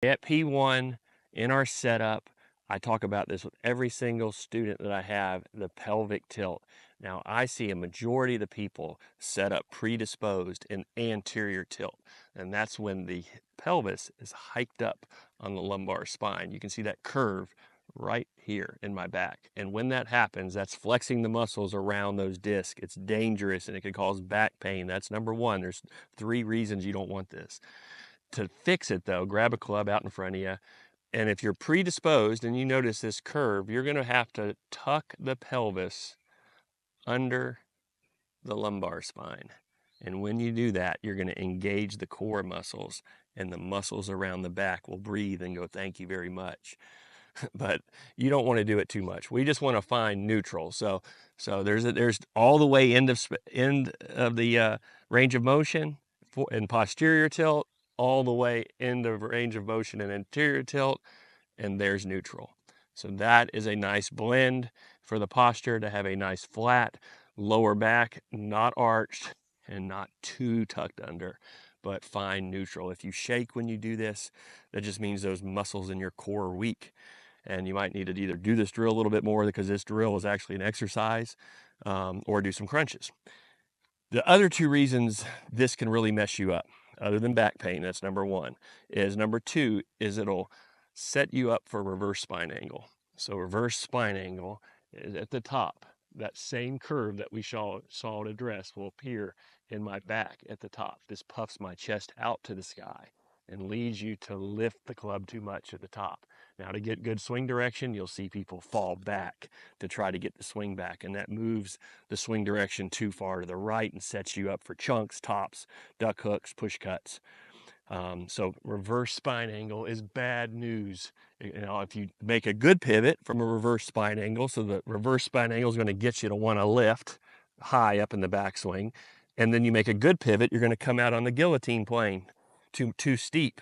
At P1 in our setup, I talk about this with every single student that I have, the pelvic tilt. Now, I see a majority of the people set up predisposed in anterior tilt, and that's when the pelvis is hiked up on the lumbar spine. You can see that curve right here in my back. And when that happens, that's flexing the muscles around those discs. It's dangerous and it can cause back pain. That's number one. There's 3 reasons you don't want this. To fix it though, grab a club out in front of you. And if you're predisposed and you notice this curve, you're going to have to tuck the pelvis under the lumbar spine. And when you do that, you're going to engage the core muscles, and the muscles around the back will breathe and go, thank you very much. But you don't want to do it too much. We just want to find neutral. So there's all the way end of the range of motion in posterior tilt, all the way end of range of motion in anterior tilt, and there's neutral. So that is a nice blend for the posture to have a nice flat lower back, not arched and not too tucked under, but fine neutral. If you shake when you do this, that just means those muscles in your core are weak. And you might need to either do this drill a little bit more, because this drill is actually an exercise, or do some crunches. The other 2 reasons this can really mess you up, other than back pain, that's number 1, is number 2 is it'll set you up for reverse spine angle. So reverse spine angle is at the top. That same curve that we saw it address will appear in my back at the top. This puffs my chest out to the sky and leads you to lift the club too much at the top. Now, to get good swing direction, you'll see people fall back to try to get the swing back, and that moves the swing direction too far to the right and sets you up for chunks, tops, duck hooks, push cuts. So reverse spine angle is bad news. You know, if you make a good pivot from a reverse spine angle, so the reverse spine angle is going to get you to want to lift high up in the backswing, and then you make a good pivot, you're going to come out on the guillotine plane too steep.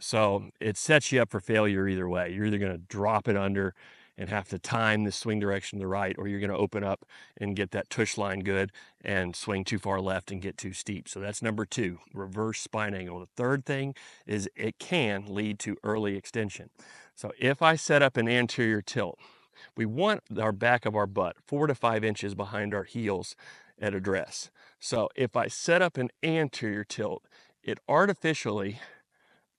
So it sets you up for failure either way. You're either going to drop it under and have to time the swing direction to the right, or you're going to open up and get that tush line good and swing too far left and get too steep. So that's number 2, reverse spine angle. The third thing is it can lead to early extension. So if I set up an anterior tilt, we want our back of our butt 4 to 5 inches behind our heels at address. So if I set up an anterior tilt, it artificially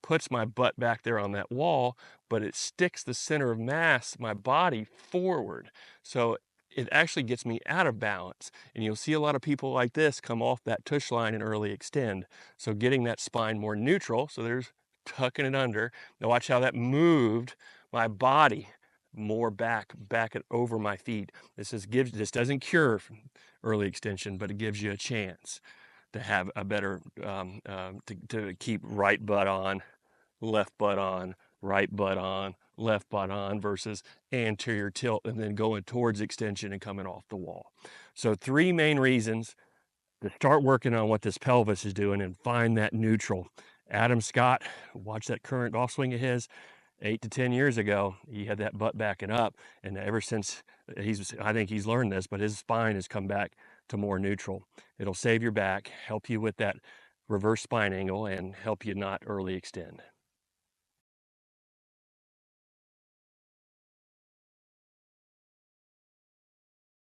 puts my butt back there on that wall, but it sticks the center of mass, my body, forward. So it actually gets me out of balance. And you'll see a lot of people like this come off that tush line and early extend. So getting that spine more neutral, so there's tucking it under. Now watch how that moved my body more back over my feet. This doesn't cure early extension, but it gives you a chance to have a better, to keep right butt on, left butt on, right butt on, left butt on, versus anterior tilt and then going towards extension and coming off the wall. So 3 main reasons to start working on what this pelvis is doing and find that neutral. Adam Scott, watch that current golf swing of his. 8 to 10 years ago, he had that butt backing up, and ever since I think he's learned this, but his spine has come back to more neutral. It'll save your back, help you with that reverse spine angle, and help you not early extend.